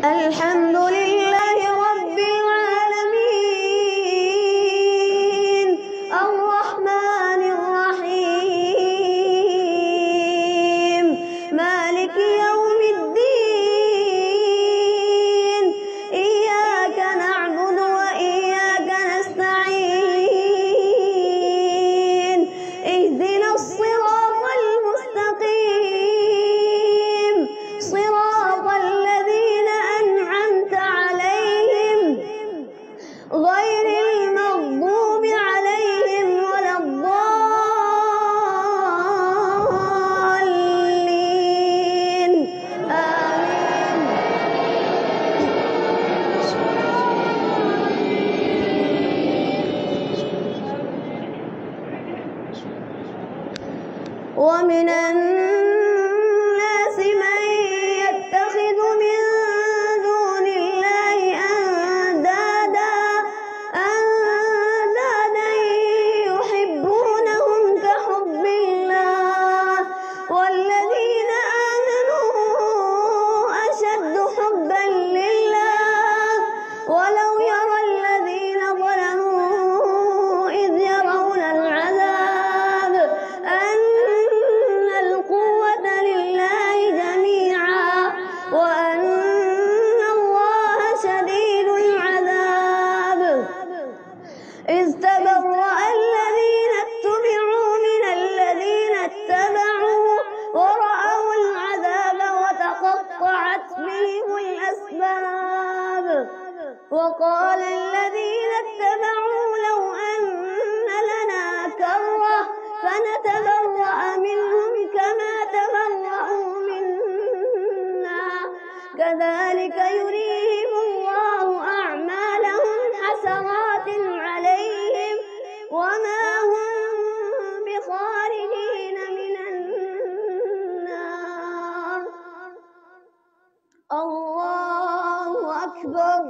الحمد لله رب العالمين الرحمن الرحيم مالك يوم الدين إياك نعبد وإياك نستعين اهدنا الصراط المستقيم صراط الذين أنعمت عليهم غير المغضوب عليهم ولا الضالين آمين. ومن الناس من يتخذ من دون الله أندادا يحبونهم كحب الله والذين آمنوا أشد حبا لله ولو يرى الذين ظلموا إذ يرون العذاب أن القوة لله جميعا وأن الله شديد العذاب إذ تبرأ الذين اتبعوا من الذين اتبعوا ورأوا العذاب وتقطعت بهم الأسباب وقال الذين اتبعوا لو أن لنا كرة فنتبرأ منهم كما تبرأوا منا كذلك يريهم الله أعمالهم حسرات عليهم وما هم بخارجين من النار. الله أكبر.